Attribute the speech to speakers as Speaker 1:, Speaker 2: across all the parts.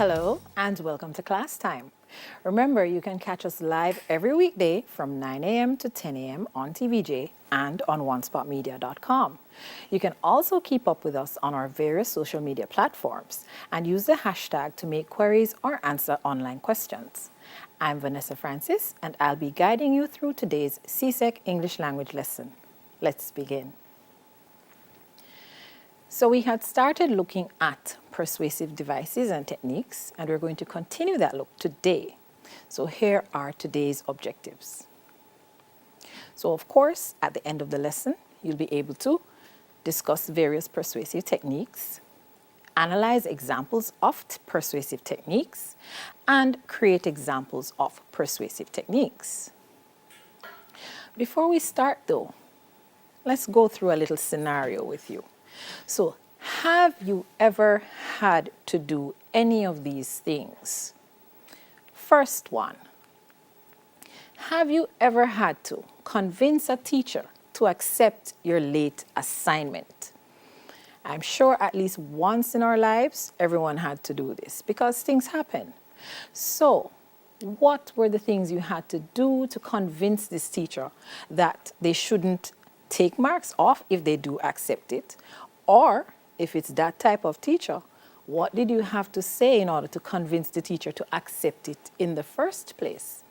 Speaker 1: Hello and welcome to Class Time. Remember, you can catch us live every weekday from 9 a.m. to 10 a.m. on TVJ and on onespotmedia.com. You can also keep up with us on our various social media platforms and use the hashtag to make queries or answer online questions. I'm Vanessa Francis and I'll be guiding you through today's CSEC English language lesson. Let's begin. So we had started looking at persuasive devices and techniques, and we're going to continue that look today. So here are today's objectives. So of course, at the end of the lesson, you'll be able to discuss various persuasive techniques, analyze examples of persuasive techniques, and create examples of persuasive techniques. Before we start though, let's go through a little scenario with you. So, have you ever had to do any of these things? First one, have you ever had to convince a teacher to accept your late assignment? I'm sure at least once in our lives, everyone had to do this because things happen. So, what were the things you had to do to convince this teacher that they shouldn't take marks off if they do accept it? Or if it's that type of teacher, what did you have to say in order to convince the teacher to accept it in the first place?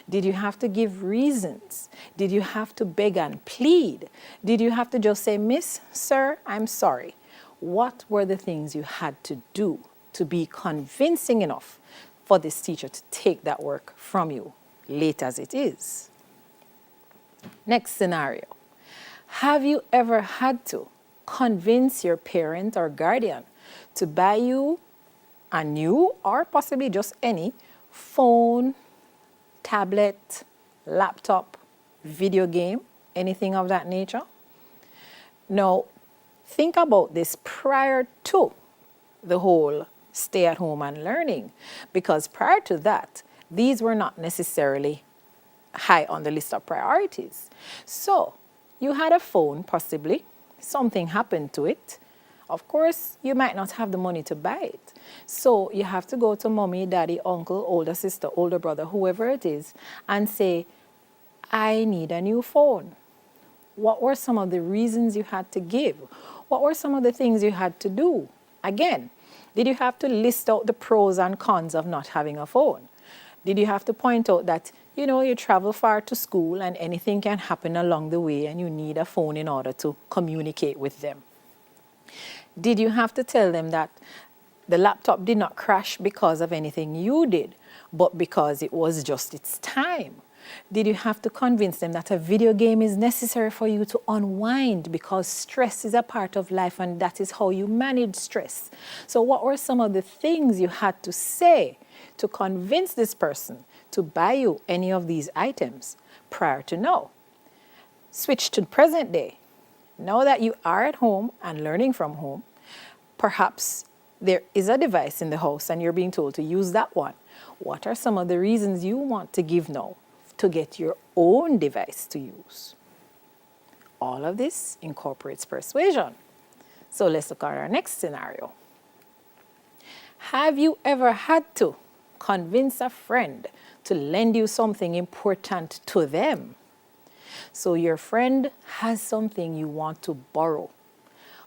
Speaker 1: Did you have to give reasons? Did you have to beg and plead? Did you have to just say, Miss, Sir, I'm sorry? What were the things you had to do to be convincing enough for this teacher to take that work from you, late as it is? Next scenario. Have you ever had to convince your parent or guardian to buy you a new or possibly just any phone, tablet, laptop, video game, anything of that nature? Now, think about this prior to the whole stay at home and learning, because prior to that, these were not necessarily high on the list of priorities. So, you had a phone possibly, something happened to it. Of course, you might not have the money to buy it. So you have to go to mommy, daddy, uncle, older sister, older brother, whoever it is, and say, I need a new phone. What were some of the reasons you had to give? What were some of the things you had to do? Again, did you have to list out the pros and cons of not having a phone? Did you have to point out that, you travel far to school and anything can happen along the way and you need a phone in order to communicate with them? Did you have to tell them that the laptop did not crash because of anything you did, but because it was just its time? Did you have to convince them that a video game is necessary for you to unwind because stress is a part of life and that is how you manage stress? So what were some of the things you had to say to convince this person to buy you any of these items prior to now? Switch to present day. Now that you are at home and learning from home, perhaps there is a device in the house and you're being told to use that one. What are some of the reasons you want to give now to get your own device to use? All of this incorporates persuasion. So let's look at our next scenario. Have you ever had to convince a friend to lend you something important to them? So your friend has something you want to borrow.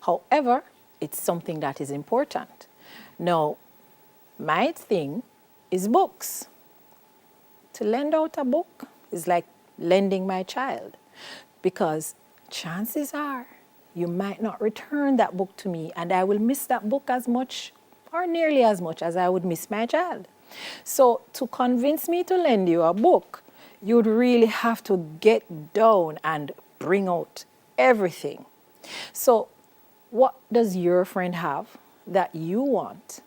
Speaker 1: However, it's something that is important. Now, my thing is books. To lend out a book is like lending my child, because chances are you might not return that book to me and I will miss that book as much or nearly as much as I would miss my child. So to convince me to lend you a book, you'd really have to get down and bring out everything. So what does your friend have that you want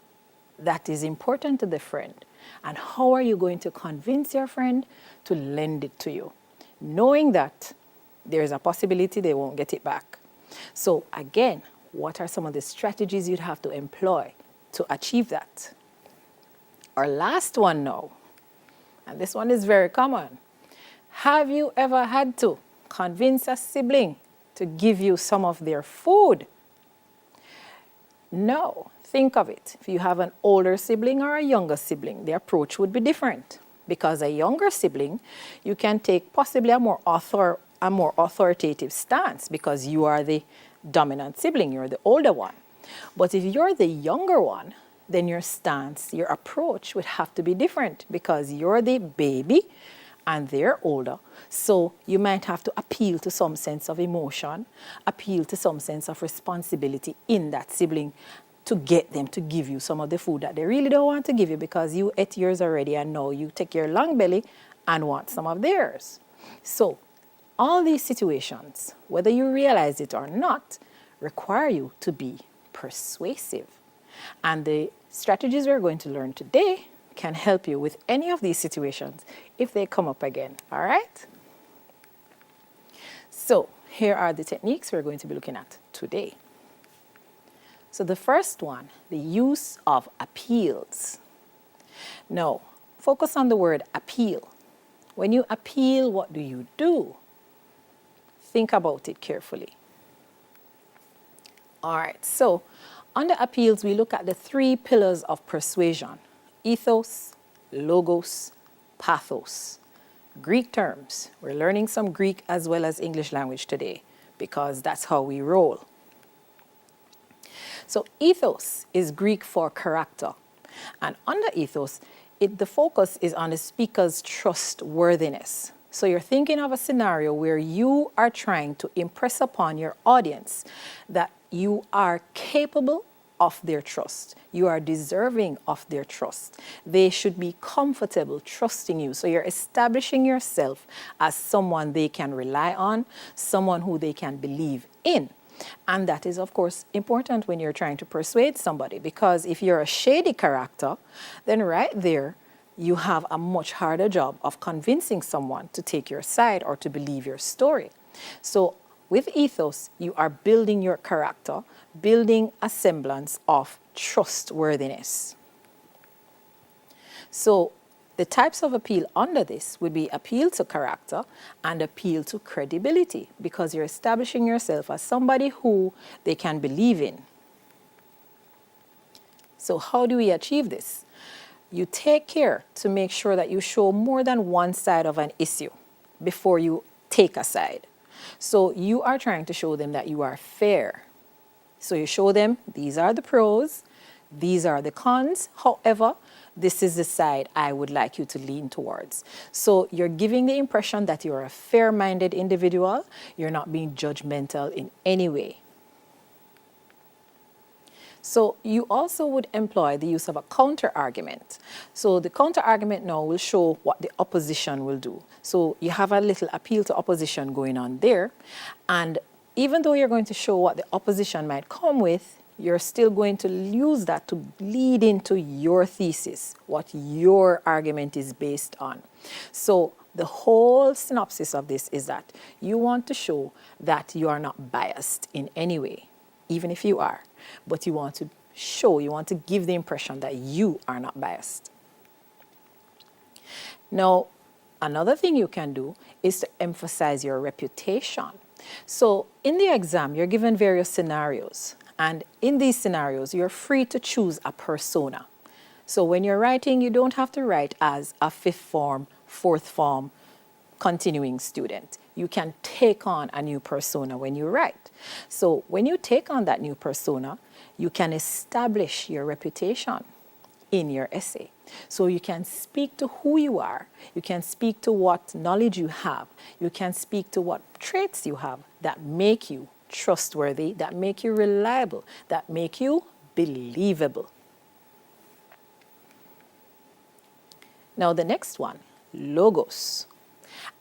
Speaker 1: that is important to the friend? And how are you going to convince your friend to lend it to you, knowing that there is a possibility they won't get it back? So again, what are some of the strategies you'd have to employ to achieve that? Our last one now, and this one is very common. Have you ever had to convince a sibling to give you some of their food? No, think of it. If you have an older sibling or a younger sibling, the approach would be different. Because a younger sibling, you can take possibly a more authoritative stance because you are the dominant sibling, you're the older one. But if you're the younger one, then your stance, your approach would have to be different because you're the baby and they're older. So you might have to appeal to some sense of emotion, appeal to some sense of responsibility in that sibling to get them to give you some of the food that they really don't want to give you because you ate yours already and now you take your long belly and want some of theirs. So all these situations, whether you realize it or not, require you to be persuasive. And the strategies we're going to learn today can help you with any of these situations if they come up again, all right? So here are the techniques we're going to be looking at today. So the first one, the use of appeals. Now, focus on the word appeal. When you appeal, what do? Think about it carefully. All right, so under appeals, we look at the 3 pillars of persuasion: ethos, logos, pathos. Greek terms. We're learning some Greek as well as English language today because that's how we roll. So ethos is Greek for character. And under ethos, the focus is on the speaker's trustworthiness. So you're thinking of a scenario where you are trying to impress upon your audience that you are capable of their trust. You are deserving of their trust. They should be comfortable trusting you. So you're establishing yourself as someone they can rely on, someone who they can believe in. And that is, of course, important when you're trying to persuade somebody, because if you're a shady character, then right there, you have a much harder job of convincing someone to take your side or to believe your story. So with ethos, you are building your character, building a semblance of trustworthiness. So the types of appeal under this would be appeal to character and appeal to credibility, because you're establishing yourself as somebody who they can believe in. So how do we achieve this? You take care to make sure that you show more than one side of an issue before you take a side. So you are trying to show them that you are fair. So you show them these are the pros, these are the cons. However, this is the side I would like you to lean towards. So you're giving the impression that you're a fair-minded individual. You're not being judgmental in any way. So you also would employ the use of a counter-argument. So the counter-argument now will show what the opposition will do. So you have a little appeal to opposition going on there. And even though you're going to show what the opposition might come with, you're still going to use that to lead into your thesis, what your argument is based on. So the whole synopsis of this is that you want to show that you are not biased in any way, even if you are, but you want to show, you want to give the impression that you are not biased. Now, another thing you can do is to emphasize your reputation. So in the exam, you're given various scenarios. And in these scenarios, you're free to choose a persona. So when you're writing, you don't have to write as a 5th form, 4th form, continuing student. You can take on a new persona when you write. So when you take on that new persona, you can establish your reputation in your essay. So you can speak to who you are. You can speak to what knowledge you have. You can speak to what traits you have that make you trustworthy, that make you reliable, that make you believable. Now the next one, logos.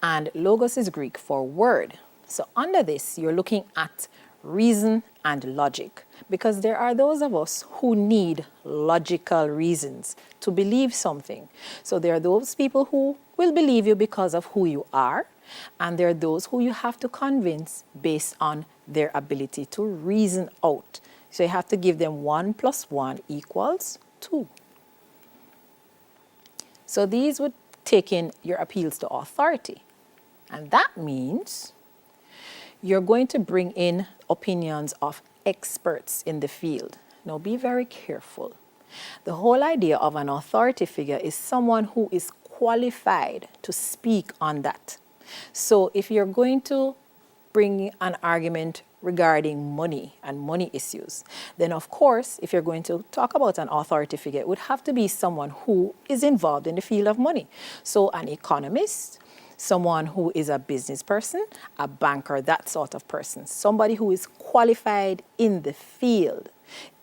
Speaker 1: And logos is Greek for word. So under this, you're looking at reason and logic, because there are those of us who need logical reasons to believe something. So there are those people who will believe you because of who you are, and there are those who you have to convince based on their ability to reason out. So you have to give them 1 + 1 = 2. So these would take in your appeals to authority. And that means you're going to bring in opinions of experts in the field. Now be very careful. The whole idea of an authority figure is someone who is qualified to speak on that. So if you're going to bring an argument regarding money and money issues, then of course, if you're going to talk about an authority figure, it would have to be someone who is involved in the field of money. So an economist, someone who is a business person, a banker, that sort of person, somebody who is qualified in the field.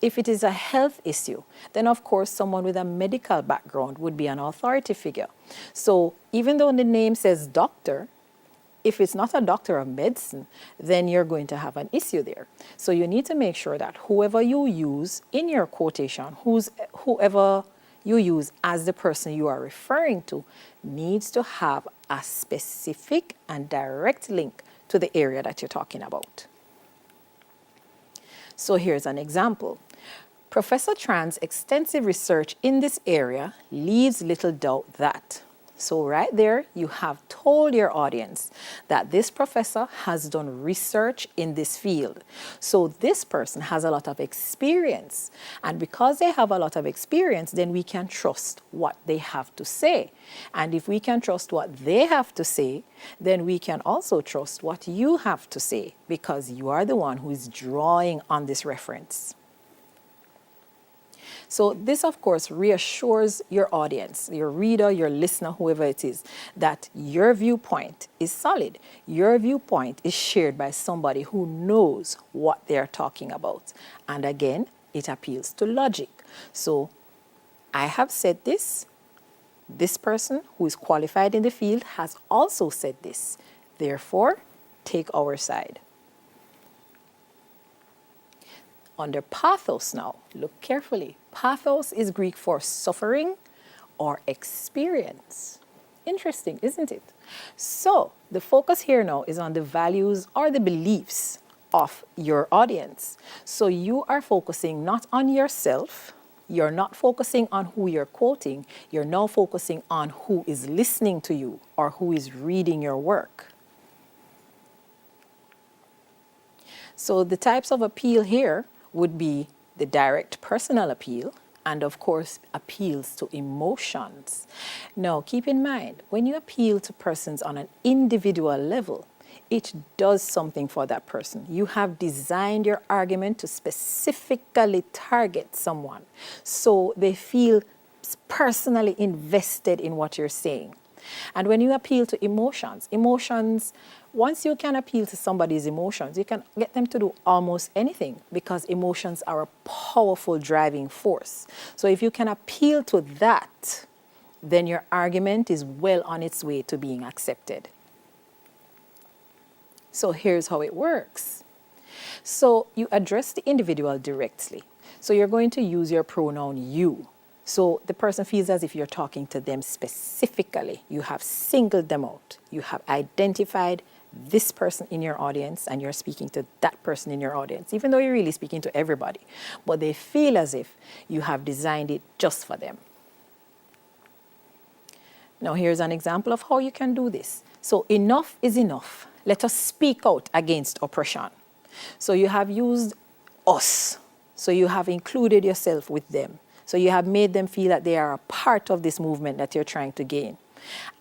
Speaker 1: If it is a health issue, then of course someone with a medical background would be an authority figure. So even though the name says doctor, if it's not a doctor of medicine, then you're going to have an issue there. So you need to make sure that whoever you use in your quotation, whoever you use as the person you are referring to, needs to have a specific and direct link to the area that you're talking about. So here's an example. Professor Tran's extensive research in this area leaves little doubt that. So right there, you have told your audience that this professor has done research in this field. So this person has a lot of experience. And because they have a lot of experience, then we can trust what they have to say. And if we can trust what they have to say, then we can also trust what you have to say, because you are the one who is drawing on this reference. So this, of course, reassures your audience, your reader, your listener, whoever it is, that your viewpoint is solid. Your viewpoint is shared by somebody who knows what they're talking about. And again, it appeals to logic. So I have said this. This person who is qualified in the field has also said this. Therefore, take our side. Under pathos now, look carefully. Pathos is Greek for suffering or experience. Interesting, isn't it? So the focus here now is on the values or the beliefs of your audience. So you are focusing not on yourself, you're not focusing on who you're quoting, you're now focusing on who is listening to you or who is reading your work. So the types of appeal here would be the direct personal appeal and, of course, appeals to emotions. Now, keep in mind, when you appeal to persons on an individual level, it does something for that person. You have designed your argument to specifically target someone, so they feel personally invested in what you're saying. And when you appeal to emotions, once you can appeal to somebody's emotions, you can get them to do almost anything, because emotions are a powerful driving force. So if you can appeal to that, then your argument is well on its way to being accepted. So here's how it works. So you address the individual directly. So you're going to use your pronoun you. So the person feels as if you're talking to them specifically. You have singled them out. You have identified this person in your audience, and you're speaking to that person in your audience, even though you're really speaking to everybody. But they feel as if you have designed it just for them. Now here's an example of how you can do this. So enough is enough. Let us speak out against oppression. So you have used us. So you have included yourself with them. So you have made them feel that they are a part of this movement that you're trying to gain.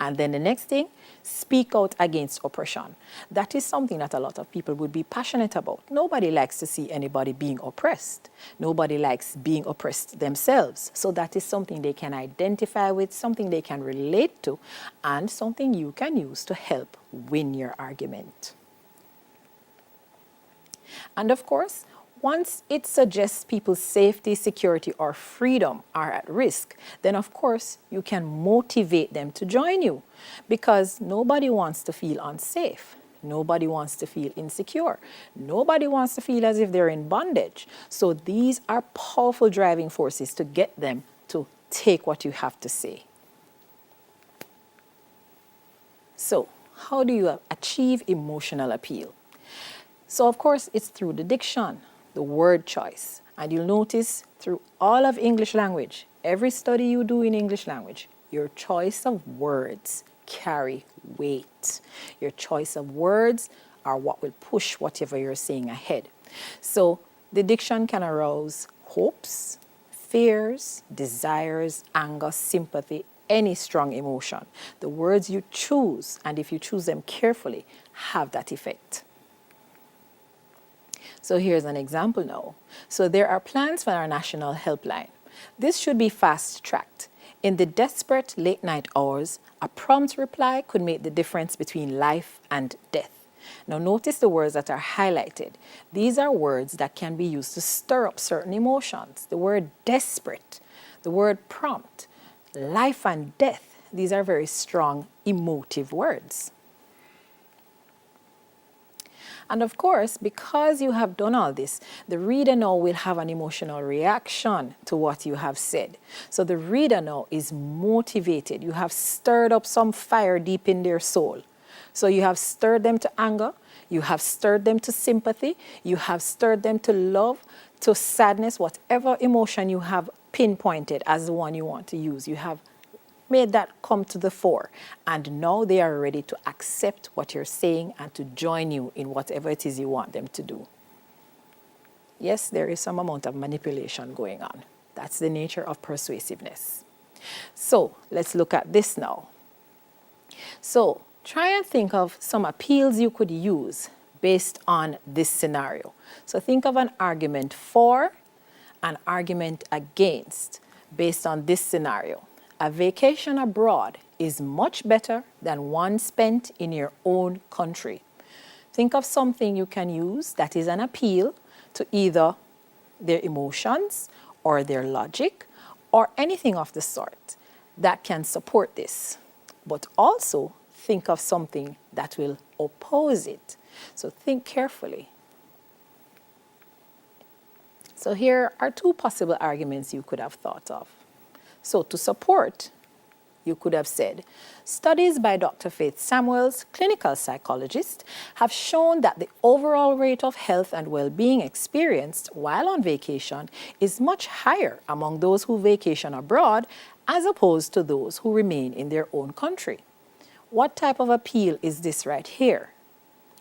Speaker 1: And then the next thing, speak out against oppression. That is something that a lot of people would be passionate about. Nobody likes to see anybody being oppressed. Nobody likes being oppressed themselves. So that is something they can identify with, something they can relate to, and something you can use to help win your argument. And of course, once it suggests people's safety, security, or freedom are at risk, then of course you can motivate them to join you, because nobody wants to feel unsafe. Nobody wants to feel insecure. Nobody wants to feel as if they're in bondage. So these are powerful driving forces to get them to take what you have to say. So how do you achieve emotional appeal? So of course it's through the diction, the word choice. And you'll notice through all of English language, every study you do in English language, your choice of words carry weight. Your choice of words are what will push whatever you're saying ahead. So the diction can arouse hopes, fears, desires, anger, sympathy, any strong emotion. The words you choose, and if you choose them carefully, have that effect. So here's an example now. So there are plans for our national helpline. This should be fast-tracked. In the desperate late-night hours, a prompt reply could make the difference between life and death. Now notice the words that are highlighted. These are words that can be used to stir up certain emotions. The word desperate, the word prompt, life and death. These are very strong emotive words. And of course, because you have done all this, the reader now will have an emotional reaction to what you have said. So the reader now is motivated. You have stirred up some fire deep in their soul. So you have stirred them to anger, you have stirred them to sympathy, you have stirred them to love, to sadness, whatever emotion you have pinpointed as the one you want to use. You have made that come to the fore, and now they are ready to accept what you're saying and to join you in whatever it is you want them to do. Yes, there is some amount of manipulation going on. That's the nature of persuasiveness. So let's look at this now. So try and think of some appeals you could use based on this scenario. So think of an argument for, an argument against based on this scenario. A vacation abroad is much better than one spent in your own country. Think of something you can use that is an appeal to either their emotions or their logic or anything of the sort that can support this. But also think of something that will oppose it. So think carefully. So here are two possible arguments you could have thought of. So to support, you could have said, studies by Dr. Faith Samuels, clinical psychologist, have shown that the overall rate of health and well-being experienced while on vacation is much higher among those who vacation abroad as opposed to those who remain in their own country. What type of appeal is this right here?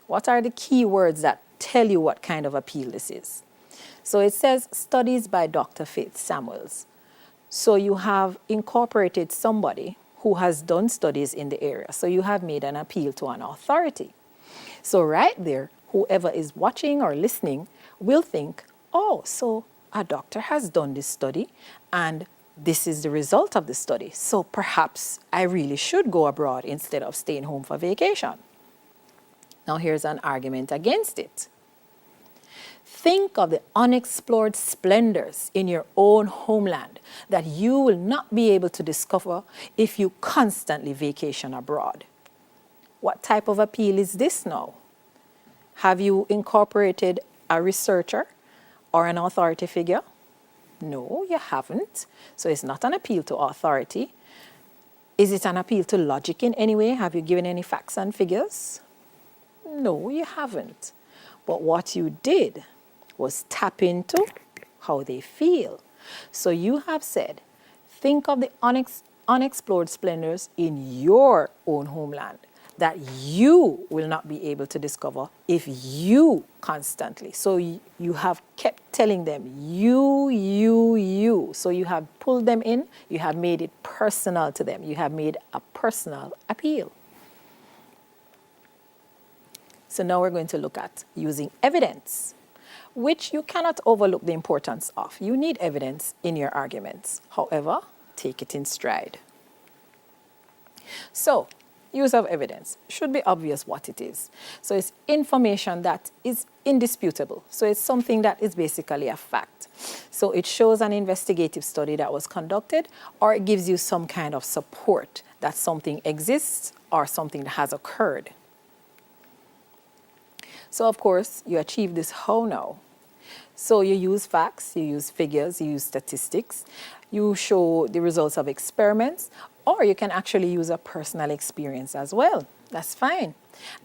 Speaker 1: What are the key words that tell you what kind of appeal this is? So it says studies by Dr. Faith Samuels. So you have incorporated somebody who has done studies in the area. So you have made an appeal to an authority. So right there, whoever is watching or listening will think, oh, so a doctor has done this study and this is the result of the study. So perhaps I really should go abroad instead of staying home for vacation. Now here's an argument against it. Think of the unexplored splendors in your own homeland that you will not be able to discover if you constantly vacation abroad. What type of appeal is this now? Have you incorporated a researcher or an authority figure? No, you haven't. So it's not an appeal to authority. Is it an appeal to logic in any way? Have you given any facts and figures? No, you haven't. But what you did was tap into how they feel. So you have said, think of the unexplored splendors in your own homeland that you will not be able to discover if you constantly. So you have kept telling them, you. So you have pulled them in, you have made it personal to them. You have made a personal appeal. So now we're going to look at using evidence, which you cannot overlook the importance of. You need evidence in your arguments. However, take it in stride. So, use of evidence should be obvious what it is. So it's information that is indisputable. So it's something that is basically a fact. So it shows an investigative study that was conducted, or it gives you some kind of support that something exists or something that has occurred. So of course, you achieve this how now? So you use facts, you use figures, you use statistics, you show the results of experiments, or you can actually use a personal experience as well. That's fine.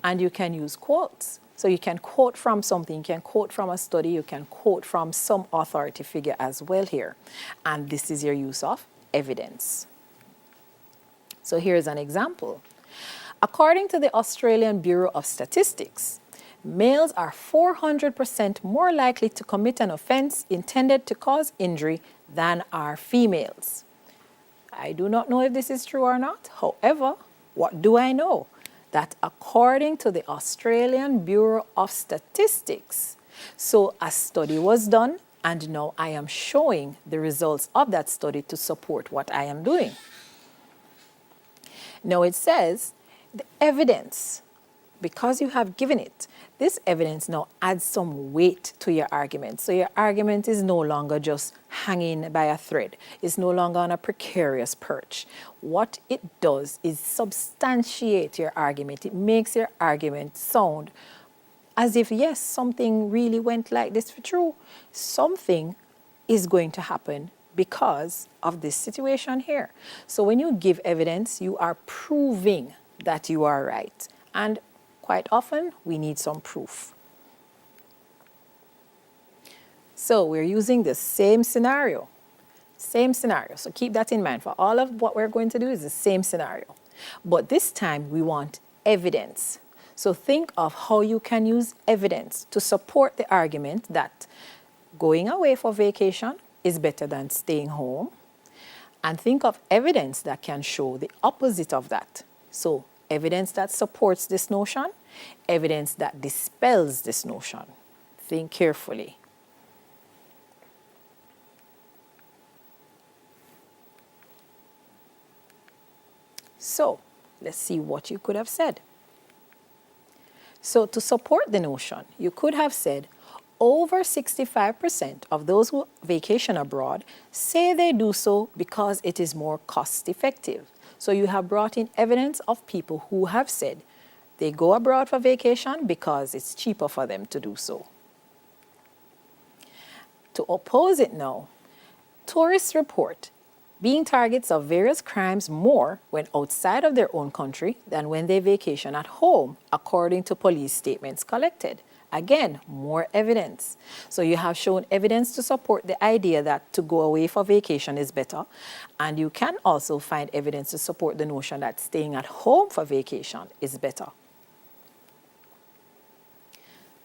Speaker 1: And you can use quotes. So you can quote from something, you can quote from a study, you can quote from some authority figure as well here. And this is your use of evidence. So here's an example. According to the Australian Bureau of Statistics, Males are 400% more likely to commit an offense intended to cause injury than are females. I do not know if this is true or not. However, what do I know? That according to the Australian Bureau of Statistics, so a study was done, and now I am showing the results of that study to support what I am doing. Now it says the evidence, because you have given it, this evidence now adds some weight to your argument. So your argument is no longer just hanging by a thread. It's no longer on a precarious perch. What it does is substantiate your argument. It makes your argument sound as if, yes, something really went like this for true. Something is going to happen because of this situation here. So when you give evidence, you are proving that you are right. And quite often, we need some proof. So we're using the same scenario. Same scenario. So keep that in mind. For all of what we're going to do is the same scenario. But this time, we want evidence. So think of how you can use evidence to support the argument that going away for vacation is better than staying home. And think of evidence that can show the opposite of that. So evidence that supports this notion, evidence that dispels this notion. Think carefully. So let's see what you could have said. So to support the notion, you could have said, over 65% of those who vacation abroad say they do so because it is more cost effective. So you have brought in evidence of people who have said they go abroad for vacation because it's cheaper for them to do so. To oppose it now, tourists report being targets of various crimes more when outside of their own country than when they vacation at home, according to police statements collected. Again, more evidence. So you have shown evidence to support the idea that to go away for vacation is better. And you can also find evidence to support the notion that staying at home for vacation is better.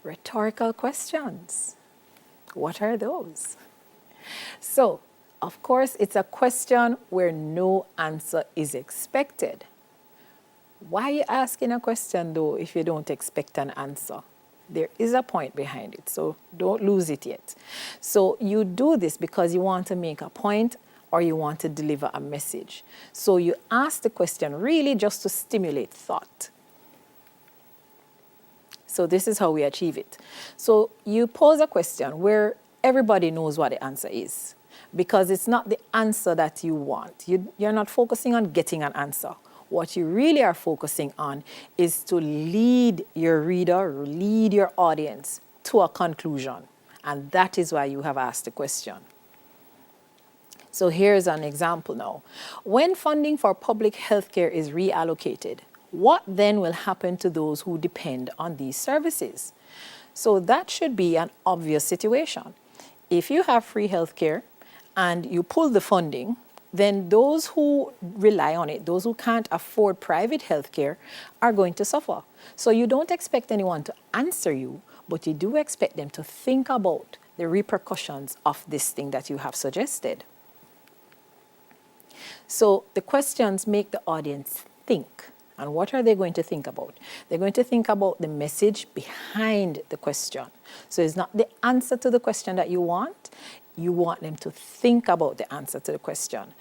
Speaker 1: Rhetorical questions. What are those? So, of course, it's a question where no answer is expected. Why are you asking a question, though, if you don't expect an answer? There is a point behind it, so don't lose it yet. So you do this because you want to make a point or you want to deliver a message. So you ask the question really just to stimulate thought. So this is how we achieve it. So you pose a question where everybody knows what the answer is, because it's not the answer that you want. You're not focusing on getting an answer. What you really are focusing on is to lead your reader, lead your audience to a conclusion. And that is why you have asked the question. So here's an example now. When funding for public healthcare is reallocated, what then will happen to those who depend on these services? So that should be an obvious situation. If you have free healthcare and you pull the funding, then those who rely on it, those who can't afford private healthcare, are going to suffer. So you don't expect anyone to answer you, but you do expect them to think about the repercussions of this thing that you have suggested. So the questions make the audience think. And what are they going to think about? They're going to think about the message behind the question. So it's not the answer to the question that you want. You want them to think about the answer to the question.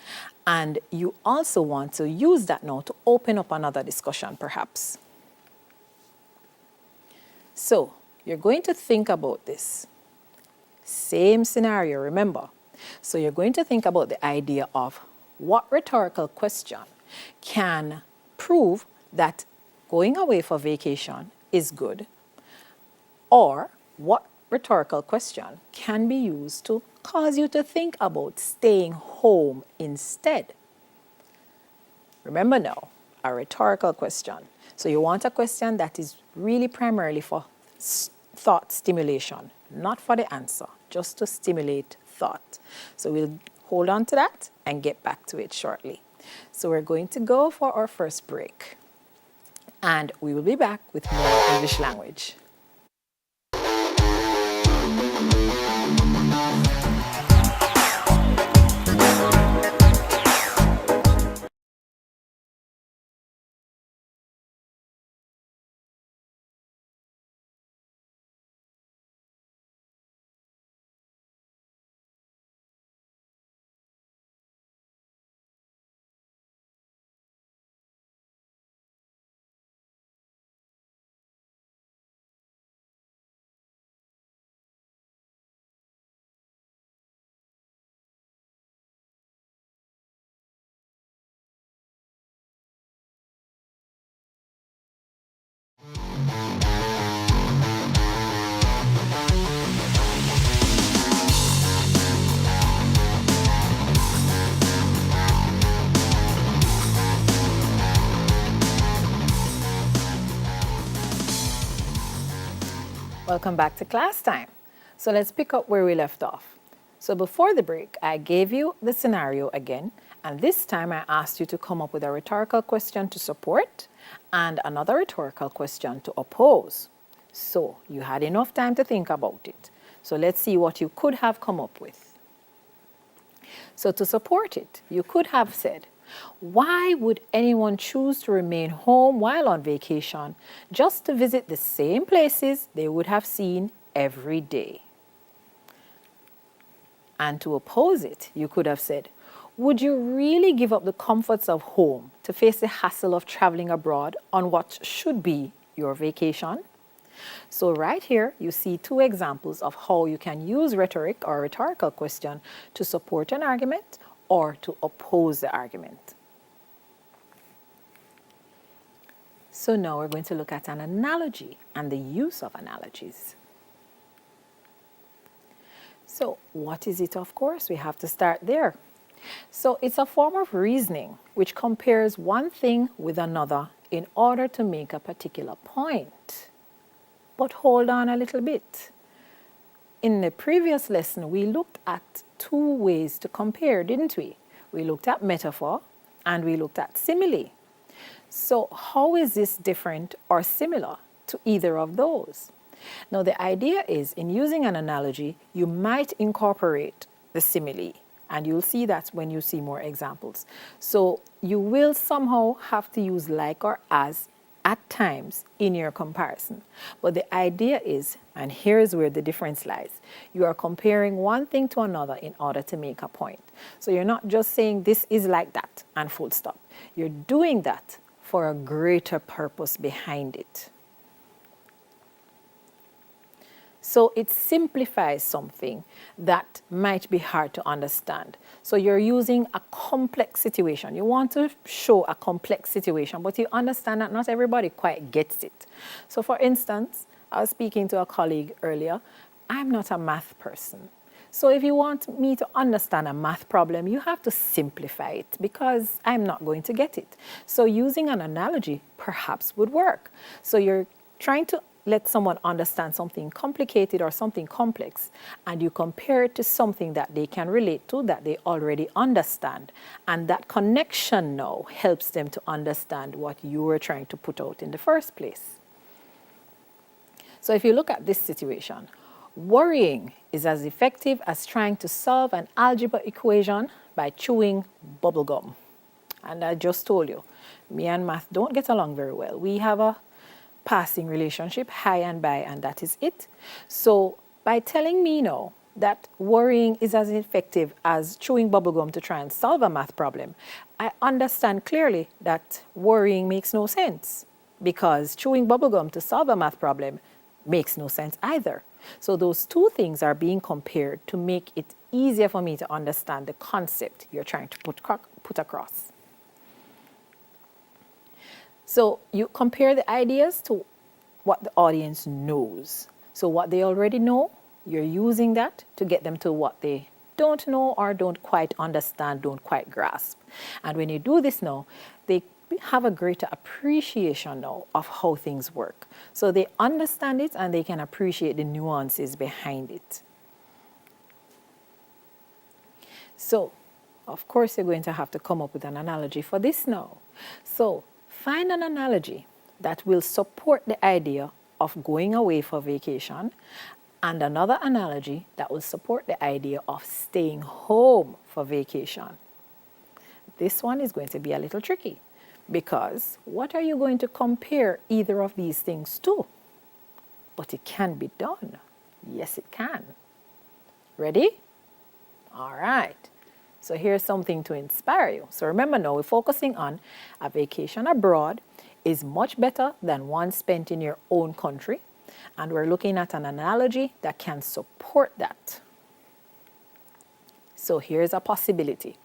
Speaker 1: And you also want to use that now to open up another discussion, perhaps. So you're going to think about this. Same scenario, remember. So you're going to think about the idea of what rhetorical question can prove that going away for vacation is good, or what rhetorical question can be used to cause you to think about staying home instead. Remember now, a rhetorical question. So you want a question that is really primarily for thought stimulation, not for the answer, just to stimulate thought. So we'll hold on to that and get back to it shortly. So we're going to go for our first break, and we will be back with more English language. Welcome back to class time. So let's pick up where we left off. So before the break, I gave you the scenario again, and this time I asked you to come up with a rhetorical question to support and another rhetorical question to oppose. So you had enough time to think about it. So let's see what you could have come up with. So to support it, you could have said, why would anyone choose to remain home while on vacation just to visit the same places they would have seen every day? And to oppose it, you could have said, would you really give up the comforts of home to face the hassle of traveling abroad on what should be your vacation? So right here, you see two examples of how you can use rhetoric or rhetorical question to support an argument or to oppose the argument. So now we're going to look at an analogy and the use of analogies. So what is it, of course? We have to start there. So it's a form of reasoning which compares one thing with another in order to make a particular point. But hold on a little bit. In the previous lesson, we looked at two ways to compare, didn't we? We looked at metaphor and we looked at simile. So how is this different or similar to either of those? Now, the idea is in using an analogy, you might incorporate the simile, and you'll see that when you see more examples. So you will somehow have to use like or as at times in your comparison. But the idea is, and here's where the difference lies, you are comparing one thing to another in order to make a point. So you're not just saying this is like that and full stop. You're doing that for a greater purpose behind it. So it simplifies something that might be hard to understand. So you're using a complex situation. You want to show a complex situation, but you understand that not everybody quite gets it. So for instance, I was speaking to a colleague earlier. I'm not a math person. So if you want me to understand a math problem, you have to simplify it because I'm not going to get it. So using an analogy perhaps would work. So you're trying to let someone understand something complicated or something complex, and you compare it to something that they can relate to, that they already understand. And that connection now helps them to understand what you were trying to put out in the first place. So if you look at this situation, worrying is as effective as trying to solve an algebra equation by chewing bubble gum. And I just told you, me and math don't get along very well. We have a passing relationship, hi and bye, and that is it. So by telling me now that worrying is as effective as chewing bubblegum to try and solve a math problem, I understand clearly that worrying makes no sense because chewing bubblegum to solve a math problem makes no sense either. So those two things are being compared to make it easier for me to understand the concept you're trying to put across. So you compare the ideas to what the audience knows. So what they already know, you're using that to get them to what they don't know or don't quite understand, don't quite grasp. And when you do this now, they have a greater appreciation now of how things work. So they understand it and they can appreciate the nuances behind it. So, of course, you're going to have to come up with an analogy for this now. So find an analogy that will support the idea of going away for vacation and another analogy that will support the idea of staying home for vacation. This one is going to be a little tricky because what are you going to compare either of these things to? But it can be done. Yes, it can. Ready? All right. So here's something to inspire you. So remember now, we're focusing on a vacation abroad is much better than one spent in your own country. And we're looking at an analogy that can support that. So here's a possibility.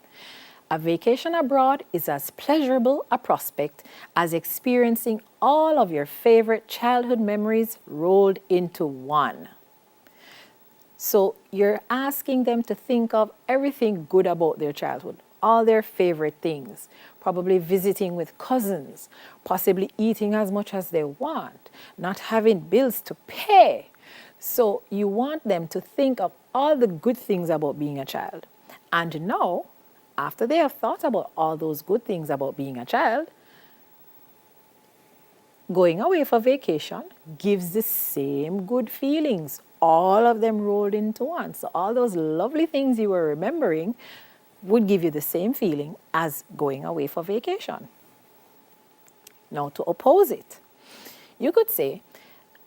Speaker 1: A vacation abroad is as pleasurable a prospect as experiencing all of your favorite childhood memories rolled into one. So you're asking them to think of everything good about their childhood, all their favorite things, probably visiting with cousins, possibly eating as much as they want, not having bills to pay, So you want them to think of all the good things about being a child. And now, after they have thought about all those good things about being a child, going away for vacation gives the same good feelings, all of them rolled into one. So all those lovely things you were remembering would give you the same feeling as going away for vacation. Now, to oppose it, you could say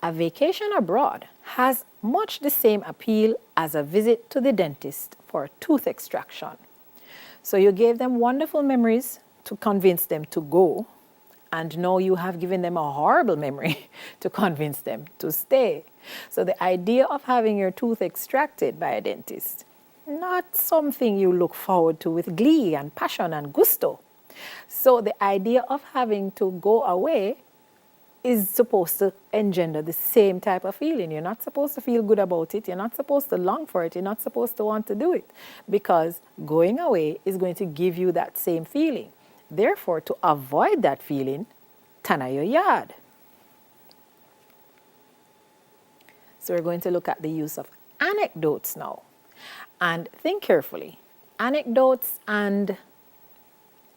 Speaker 1: a vacation abroad has much the same appeal as a visit to the dentist for a tooth extraction. So you gave them wonderful memories to convince them to go, and now you have given them a horrible memory to convince them to stay. So the idea of having your tooth extracted by a dentist, not something you look forward to with glee and passion and gusto. So the idea of having to go away is supposed to engender the same type of feeling. You're not supposed to feel good about it. You're not supposed to long for it. You're not supposed to want to do it, because going away is going to give you that same feeling. Therefore, to avoid that feeling, tana your yard. So we're going to look at the use of anecdotes now. And think carefully. Anecdotes and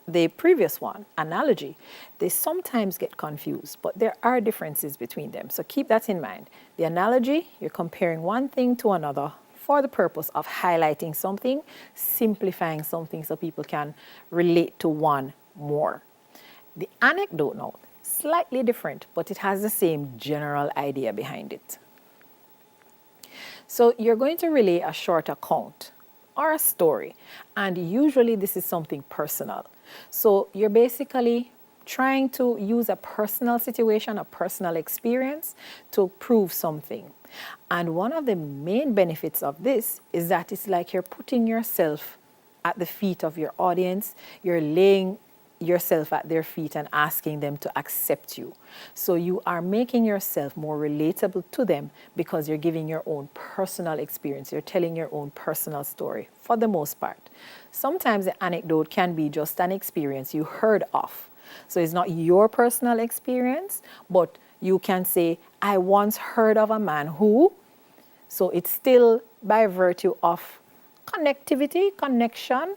Speaker 1: the previous one, analogy, they sometimes get confused, but there are differences between them. So keep that in mind. The analogy, you're comparing one thing to another for the purpose of highlighting something, simplifying something so people can relate to one more. The anecdote now, slightly different, but it has the same general idea behind it. So you're going to relay a short account or a story, and usually this is something personal. So you're basically trying to use a personal situation, a personal experience to prove something. And one of the main benefits of this is that it's like you're putting yourself at the feet of your audience. You're laying yourself at their feet and asking them to accept you. So you are making yourself more relatable to them because you're giving your own personal experience. You're telling your own personal story for the most part. Sometimes the anecdote can be just an experience you heard of. So it's not your personal experience, but you can say, I once heard of a man who. So it's still by virtue of connectivity, connection,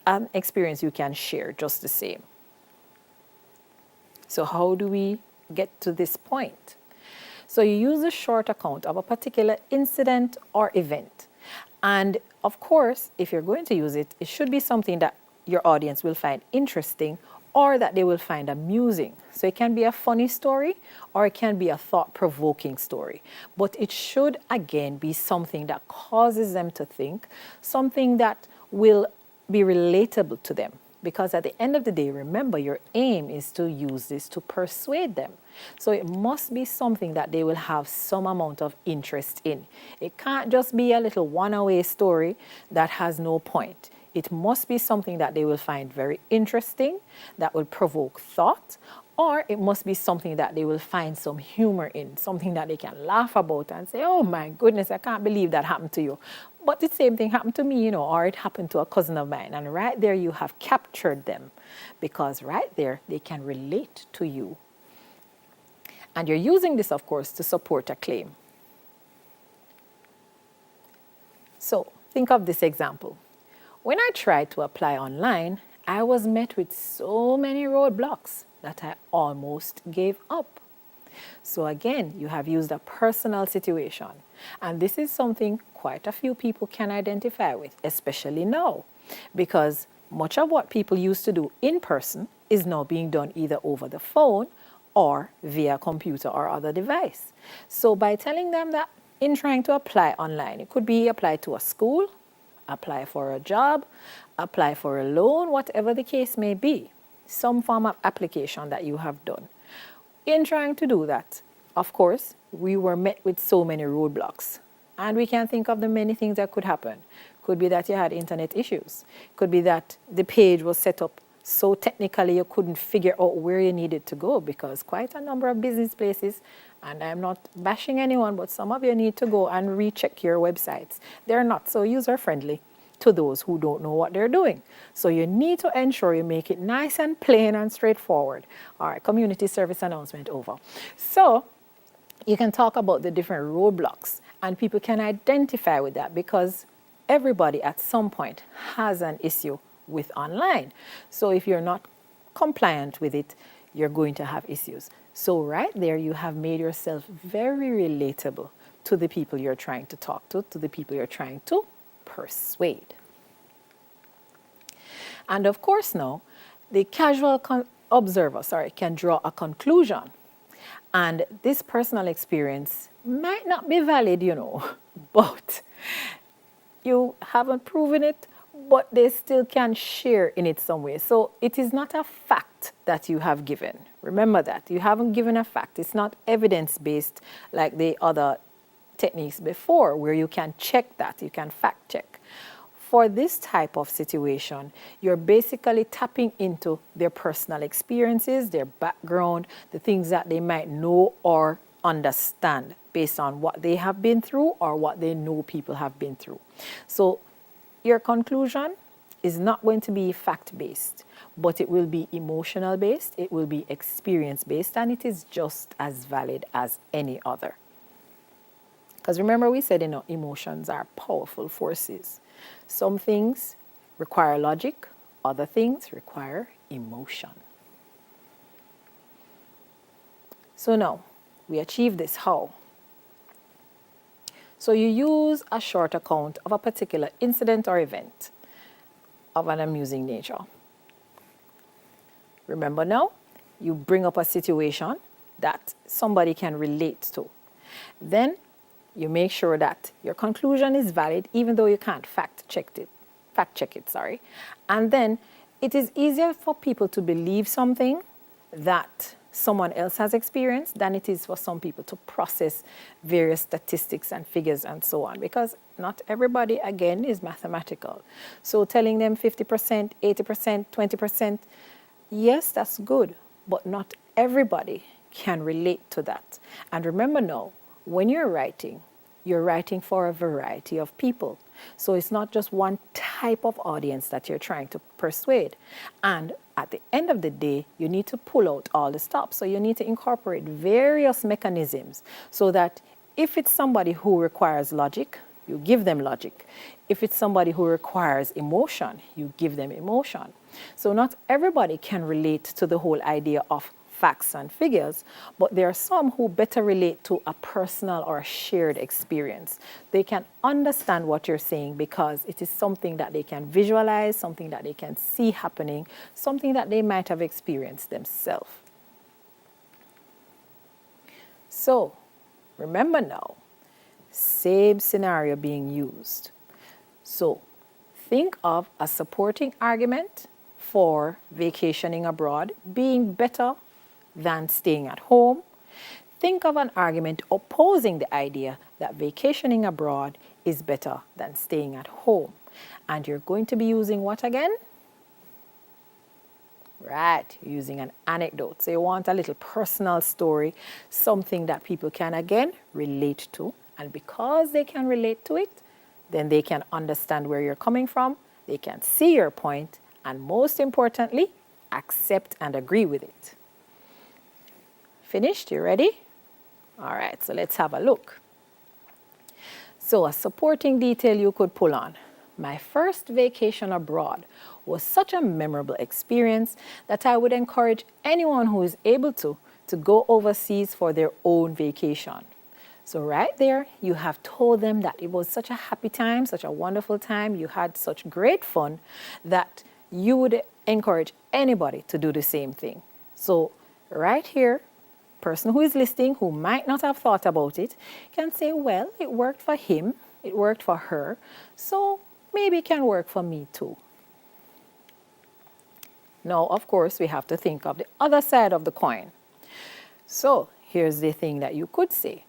Speaker 1: an experience you can share just the same. So how do we get to this point? So you use a short account of a particular incident or event. And of course, if you're going to use it, it should be something that your audience will find interesting or that they will find amusing. So it can be a funny story or it can be a thought-provoking story. But it should, again, be something that causes them to think, something that will be relatable to them. Because at the end of the day, remember, your aim is to use this to persuade them. So it must be something that they will have some amount of interest in. It can't just be a little one-away story that has no point. It must be something that they will find very interesting, that will provoke thought, or it must be something that they will find some humor in, something that they can laugh about and say, oh my goodness, I can't believe that happened to you. But the same thing happened to me, or it happened to a cousin of mine. And right there you have captured them, because right there they can relate to you. And you're using this, of course, to support a claim. So think of this example. When I tried to apply online, I was met with so many roadblocks that I almost gave up. So again, you have used a personal situation. And this is something quite a few people can identify with, especially now, because much of what people used to do in person is now being done either over the phone or via computer or other device. So by telling them that in trying to apply online, it could be applied to a school, apply for a job, apply for a loan, whatever the case may be, some form of application that you have done. In trying to do that, of course, we were met with so many roadblocks. And we can think of the many things that could happen. Could be that you had internet issues. Could be that the page was set up so technically you couldn't figure out where you needed to go, because quite a number of business places, and I'm not bashing anyone, but some of you need to go and recheck your websites. They're not so user-friendly to those who don't know what they're doing. So you need to ensure you make it nice and plain and straightforward. All right, community service announcement over. So You can talk about the different roadblocks, and people can identify with that because everybody at some point has an issue with online. So if you're not compliant with it, you're going to have issues. So right there, you have made yourself very relatable to the people you're trying to talk to the people you're trying to persuade. And of course now, the casual observer, can draw a conclusion. And this personal experience might not be valid, but you haven't proven it, but they still can share in it some way. So it is not a fact that you have given. Remember that. You haven't given a fact. It's not evidence-based like the other techniques before where you can check that, you can fact check. For this type of situation, you're basically tapping into their personal experiences, their background, the things that they might know or understand based on what they have been through or what they know people have been through. So your conclusion is not going to be fact-based, but it will be emotional-based, it will be experience-based, and it is just as valid as any other. Because remember we said, emotions are powerful forces. Some things require logic, other things require emotion. So now, we achieve this how? So you use a short account of a particular incident or event of an amusing nature. Remember now, you bring up a situation that somebody can relate to. Then you make sure that your conclusion is valid even though you can't fact check it. And then it is easier for people to believe something that someone else has experienced than it is for some people to process various statistics and figures and so on, because not everybody, again, is mathematical. So telling them 50%, 80%, 20%, yes, that's good, but not everybody can relate to that. And remember now, when you're writing for a variety of people. So it's not just one type of audience that you're trying to persuade. And at the end of the day, you need to pull out all the stops. So you need to incorporate various mechanisms so that if it's somebody who requires logic, you give them logic. If it's somebody who requires emotion, you give them emotion. So not everybody can relate to the whole idea of facts and figures, but there are some who better relate to a personal or a shared experience. They can understand what you're saying because it is something that they can visualize, something that they can see happening, something that they might have experienced themselves. So, remember now, same scenario being used. So, think of a supporting argument for vacationing abroad being better than staying at home. Think of an argument opposing the idea that vacationing abroad is better than staying at home. And you're going to be using what again? Right, using an anecdote. So you want a little personal story, something that people can again relate to. And because they can relate to it, then they can understand where you're coming from, they can see your point, and most importantly, accept and agree with it. Finished? You ready? All right, so let's have a look. So a supporting detail you could pull on. My first vacation abroad was such a memorable experience that I would encourage anyone who is able to go overseas for their own vacation. So right there, you have told them that it was such a happy time, such a wonderful time, you had such great fun that you would encourage anybody to do the same thing. So right here, person who is listening, who might not have thought about it, can say, well, it worked for him, it worked for her, so maybe it can work for me too. Now, of course, we have to think of the other side of the coin. So here's the thing that you could say.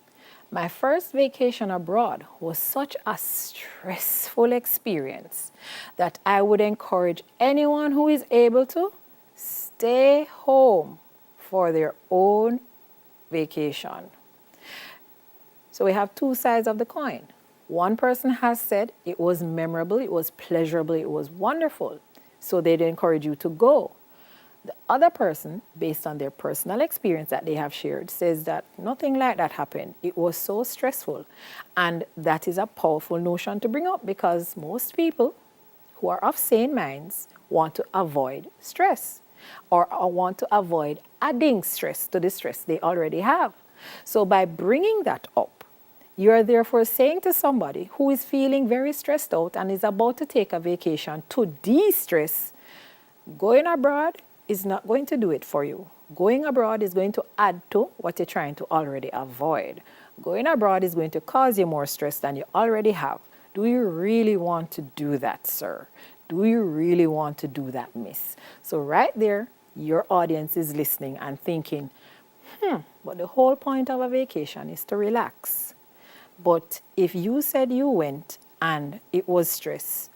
Speaker 1: My first vacation abroad was such a stressful experience that I would encourage anyone who is able to stay home for their own vacation. So we have two sides of the coin. One person has said it was memorable, it was pleasurable, it was wonderful. So they'd encourage you to go. The other person, based on their personal experience that they have shared, says that nothing like that happened. It was so stressful. And that is a powerful notion to bring up because most people who are of sane minds want to avoid stress or want to avoid adding stress to the stress they already have. So by bringing that up, you are therefore saying to somebody who is feeling very stressed out and is about to take a vacation to de-stress, going abroad is not going to do it for you. Going abroad is going to add to what you're trying to already avoid. Going abroad is going to cause you more stress than you already have. Do you really want to do that, sir? Do you really want to do that, miss? So right there, your audience is listening and thinking, but the whole point of a vacation is to relax. But if you said you went and it was stress,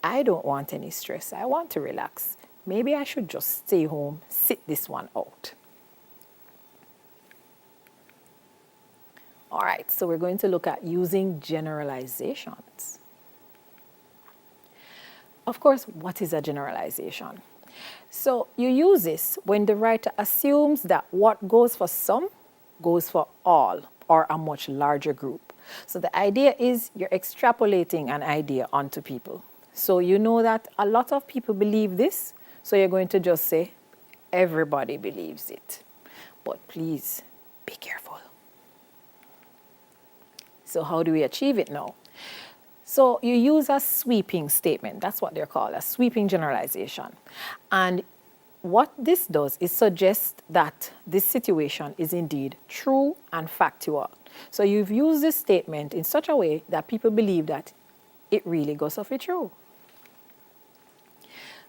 Speaker 1: I don't want any stress. I want to relax. Maybe I should just stay home, sit this one out. All right, so we're going to look at using generalizations. Of course, what is a generalization? So you use this when the writer assumes that what goes for some goes for all or a much larger group. So the idea is you're extrapolating an idea onto people. So you know that a lot of people believe this, so you're going to just say, everybody believes it. But please, be careful. So how do we achieve it now? So you use a sweeping statement. That's what they're called, a sweeping generalization. And what this does is suggest that this situation is indeed true and factual. So you've used this statement in such a way that people believe that it really goes off it true.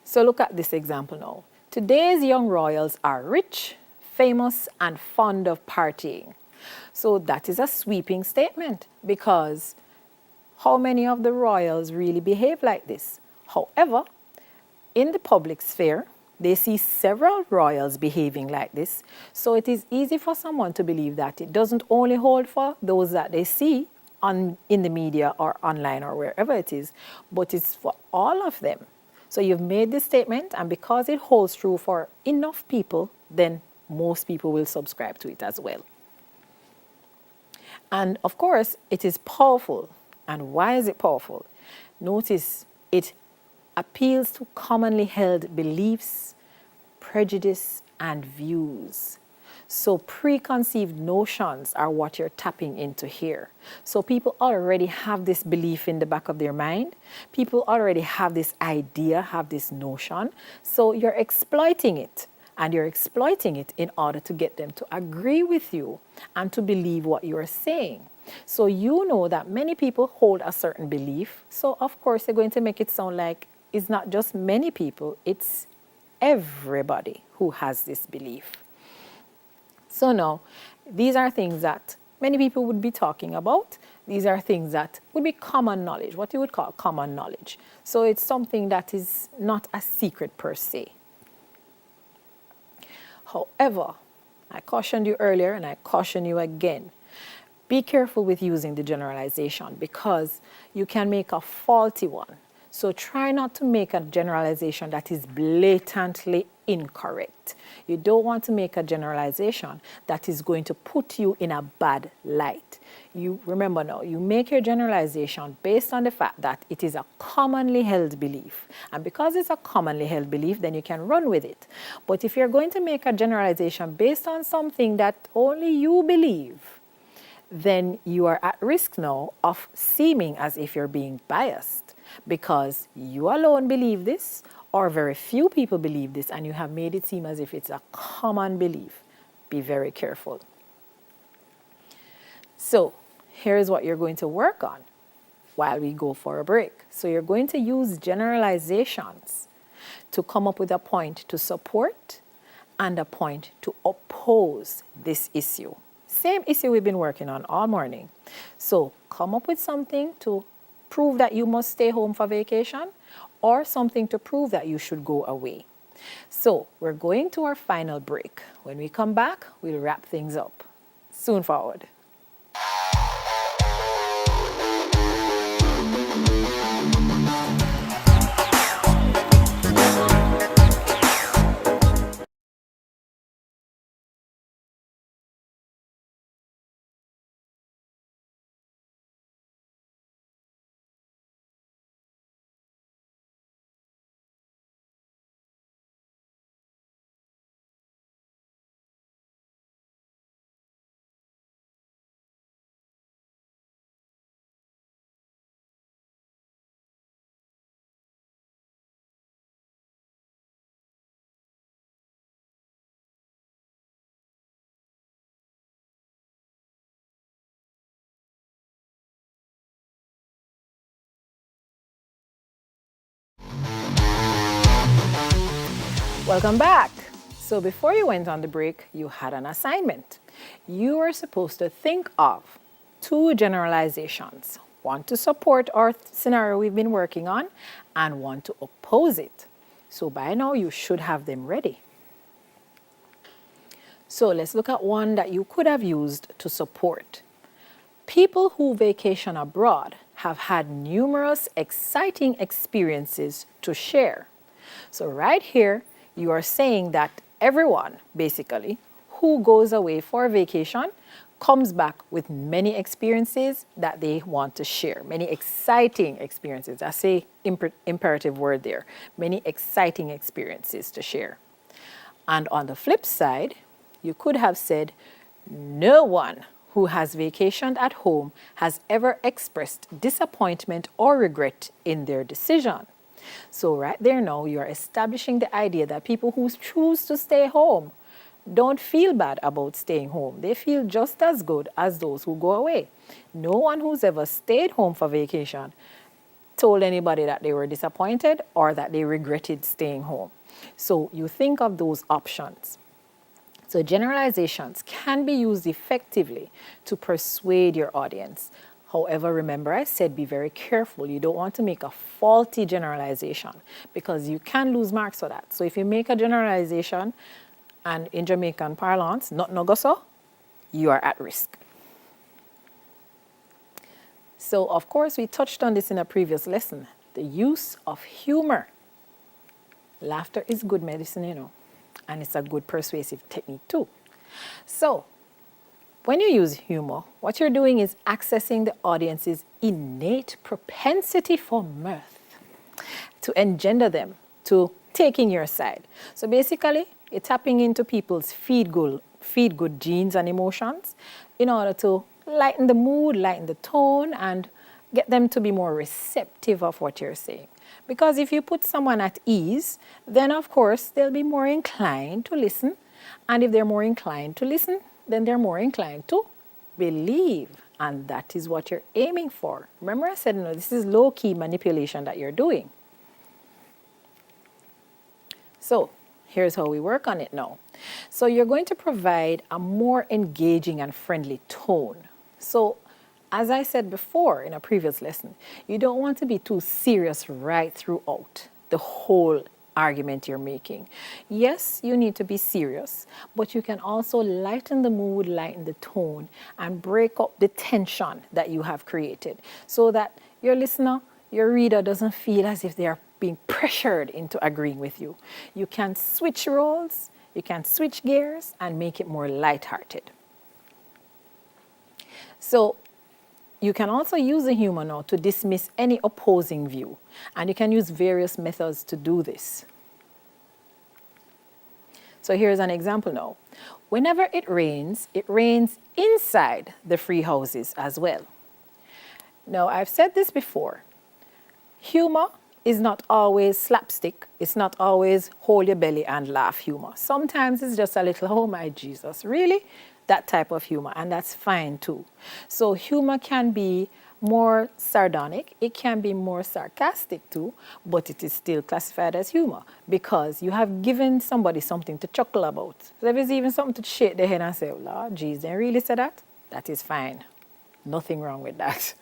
Speaker 1: So look at this example now. Today's young royals are rich, famous, and fond of partying. So that is a sweeping statement because how many of the royals really behave like this? However, in the public sphere, they see several royals behaving like this. So it is easy for someone to believe that it doesn't only hold for those that they see in the media or online or wherever it is, but it's for all of them. So you've made this statement, and because it holds true for enough people, then most people will subscribe to it as well. And of course, it is powerful. And why is it powerful? Notice it appeals to commonly held beliefs, prejudice, and views. So preconceived notions are what you're tapping into here. So people already have this belief in the back of their mind. People already have this idea, have this notion. So you're exploiting it. And you're exploiting it in order to get them to agree with you and to believe what you're saying. So you know that many people hold a certain belief. So of course they're going to make it sound like it's not just many people, it's everybody who has this belief. So now, these are things that many people would be talking about. These are things that would be common knowledge, what you would call common knowledge. So it's something that is not a secret per se. However, I cautioned you earlier and I caution you again. Be careful with using the generalization because you can make a faulty one. So try not to make a generalization that is blatantly incorrect. You don't want to make a generalization that is going to put you in a bad light. You remember now, you make your generalization based on the fact that it is a commonly held belief. And because it's a commonly held belief, then you can run with it. But if you're going to make a generalization based on something that only you believe, then you are at risk now of seeming as if you're being biased because you alone believe this or very few people believe this and you have made it seem as if it's a common belief. Be very careful. So here's what you're going to work on while we go for a break. So you're going to use generalizations to come up with a point to support and a point to oppose this issue. Same issue we've been working on all morning. So come up with something to prove that you must stay home for vacation or something to prove that you should go away. So we're going to our final break. When we come back, we'll wrap things up. Soon forward. Welcome back. So before you went on the break, you had an assignment. You were supposed to think of 2 generalizations, one to support our scenario we've been working on and one to oppose it. So by now you should have them ready. So let's look at one that you could have used to support. People who vacation abroad have had numerous exciting experiences to share. So right here, you are saying that everyone, basically, who goes away for a vacation comes back with many experiences that they want to share, many exciting experiences. That's an imperative word there, many exciting experiences to share. And on the flip side, you could have said, no one who has vacationed at home has ever expressed disappointment or regret in their decision. So right there now, you're establishing the idea that people who choose to stay home don't feel bad about staying home. They feel just as good as those who go away. No one who's ever stayed home for vacation told anybody that they were disappointed or that they regretted staying home. So you think of those options. So generalizations can be used effectively to persuade your audience. However, remember I said be very careful. You don't want to make a faulty generalization because you can lose marks for that. So if you make a generalization and in Jamaican parlance, not no go so, you are at risk. So of course we touched on this in a previous lesson, the use of humor. Laughter is good medicine, you know, and it's a good persuasive technique too. So when you use humor, what you're doing is accessing the audience's innate propensity for mirth to engender them to taking your side. So basically, you're tapping into people's feel good genes and emotions in order to lighten the mood, lighten the tone, and get them to be more receptive of what you're saying. Because if you put someone at ease, then of course they'll be more inclined to listen. And if they're more inclined to listen, then they're more inclined to believe. And that is what you're aiming for. Remember I said, no, this is low-key manipulation that you're doing. So here's how we work on it now. So you're going to provide a more engaging and friendly tone. So as I said before in a previous lesson, you don't want to be too serious right throughout the whole argument you're making. Yes, you need to be serious, but you can also lighten the mood, lighten the tone, and break up the tension that you have created so that your listener, your reader doesn't feel as if they are being pressured into agreeing with you. You can switch roles, you can switch gears and make it more lighthearted. So you can also use the humor now to dismiss any opposing view, and you can use various methods to do this. So here's an example now. Whenever it rains inside the free houses as well. Now, I've said this before. Humor is not always slapstick. It's not always hold your belly and laugh humor. Sometimes it's just a little, oh my Jesus, really? That type of humor, and that's fine too. So humor can be more sardonic, it can be more sarcastic too, but it is still classified as humor because you have given somebody something to chuckle about. So if it's even something to shake their head and say, oh, Lord, geez, they really said that? That is fine. Nothing wrong with that.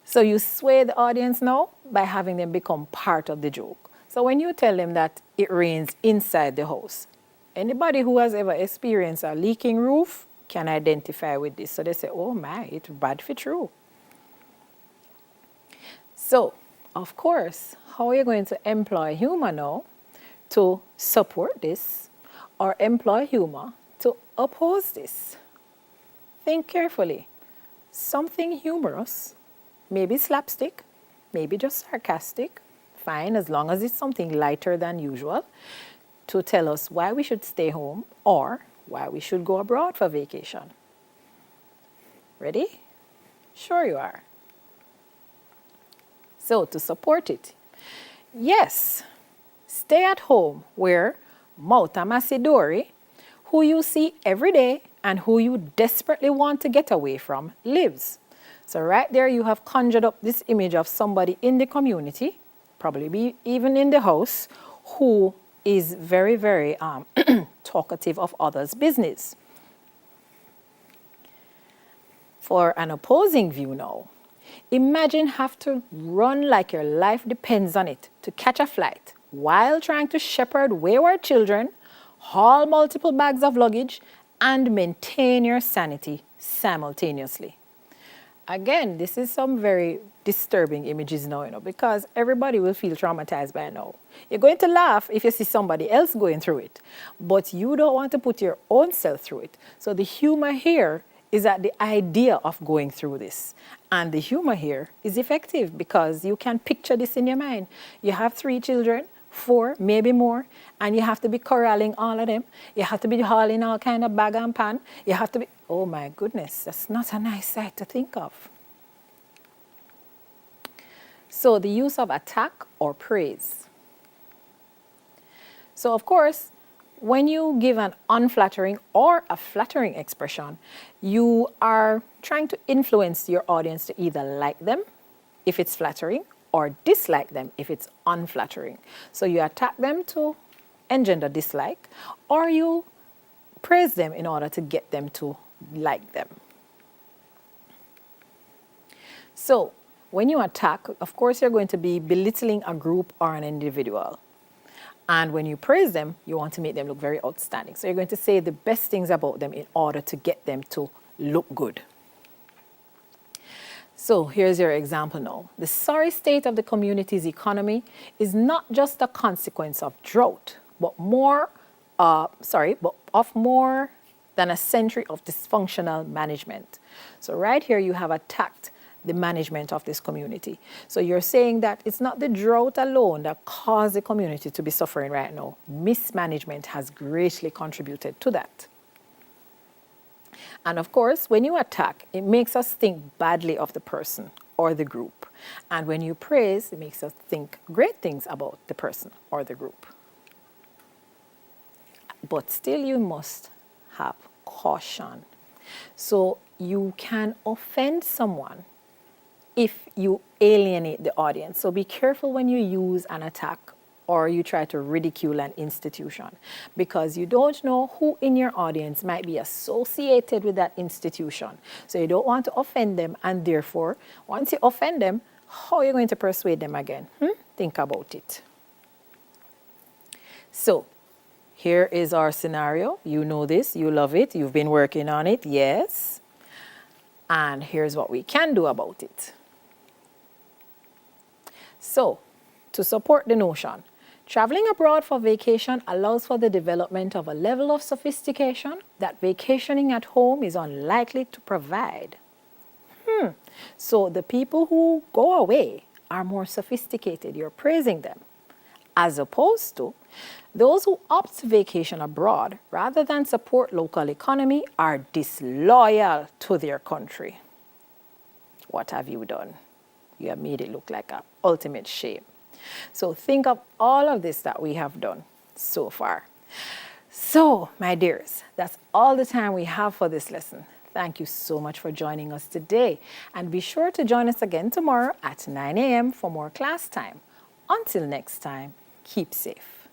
Speaker 1: So you sway the audience now by having them become part of the joke. So when you tell them that it rains inside the house, anybody who has ever experienced a leaking roof can identify with this. So they say, oh my, it's bad for true. So, of course, how are you going to employ humor now to support this or employ humor to oppose this? Think carefully. Something humorous, maybe slapstick, maybe just sarcastic, fine, as long as it's something lighter than usual, to tell us why we should stay home or why we should go abroad for vacation. Ready? Sure you are. So to support it, yes, stay at home where Mauta Masidori, who you see every day and who you desperately want to get away from, lives. So right there you have conjured up this image of somebody in the community, probably even in the house, who is very, very talkative of others' business. For an opposing view now, imagine have to run like your life depends on it to catch a flight while trying to shepherd wayward children, haul multiple bags of luggage, and maintain your sanity simultaneously. Again, this is some very disturbing images now, because everybody will feel traumatized by now. You're going to laugh if you see somebody else going through it, but you don't want to put your own self through it. So the humor here is at the idea of going through this. And the humor here is effective because you can picture this in your mind. You have 3 children, 4, maybe more, and you have to be corralling all of them. You have to be hauling all kind of bag and pan. You have to be, oh my goodness, that's not a nice sight to think of. So the use of attack or praise. So of course, when you give an unflattering or a flattering expression, you are trying to influence your audience to either like them if it's flattering or dislike them if it's unflattering. So you attack them to engender dislike, or you praise them in order to get them to like them. So when you attack, of course, you're going to be belittling a group or an individual. And when you praise them, you want to make them look very outstanding. So you're going to say the best things about them in order to get them to look good. So here's your example now. The sorry state of the community's economy is not just a consequence of drought, but more than a century of dysfunctional management. So right here you have attacked the management of this community. So you're saying that it's not the drought alone that caused the community to be suffering right now. Mismanagement has greatly contributed to that. And of course, when you attack, it makes us think badly of the person or the group. And when you praise, it makes us think great things about the person or the group. But still, you must have caution. So you can offend someone if you alienate the audience. So be careful when you use an attack or you try to ridicule an institution, because you don't know who in your audience might be associated with that institution. So you don't want to offend them, and therefore, once you offend them, how are you going to persuade them again? Think about it. So here is our scenario. You know this, you love it, you've been working on it, yes. And here's what we can do about it. So, to support the notion, traveling abroad for vacation allows for the development of a level of sophistication that vacationing at home is unlikely to provide. So the people who go away are more sophisticated. You're praising them. As opposed to those who opt to vacation abroad rather than support local economy are disloyal to their country. What have you done? You have made it look like an ultimate shame. So think of all of this that we have done so far. So, my dears, that's all the time we have for this lesson. Thank you so much for joining us today. And be sure to join us again tomorrow at 9 a.m. for more class time. Until next time, keep safe.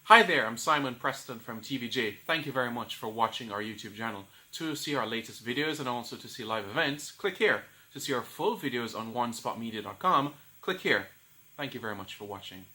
Speaker 2: Hi there, I'm Simon Preston from TVJ. Thank you very much for watching our YouTube channel. To see our latest videos and also to see live events, click here. To see our full videos on onespotmedia.com, click here. Thank you very much for watching.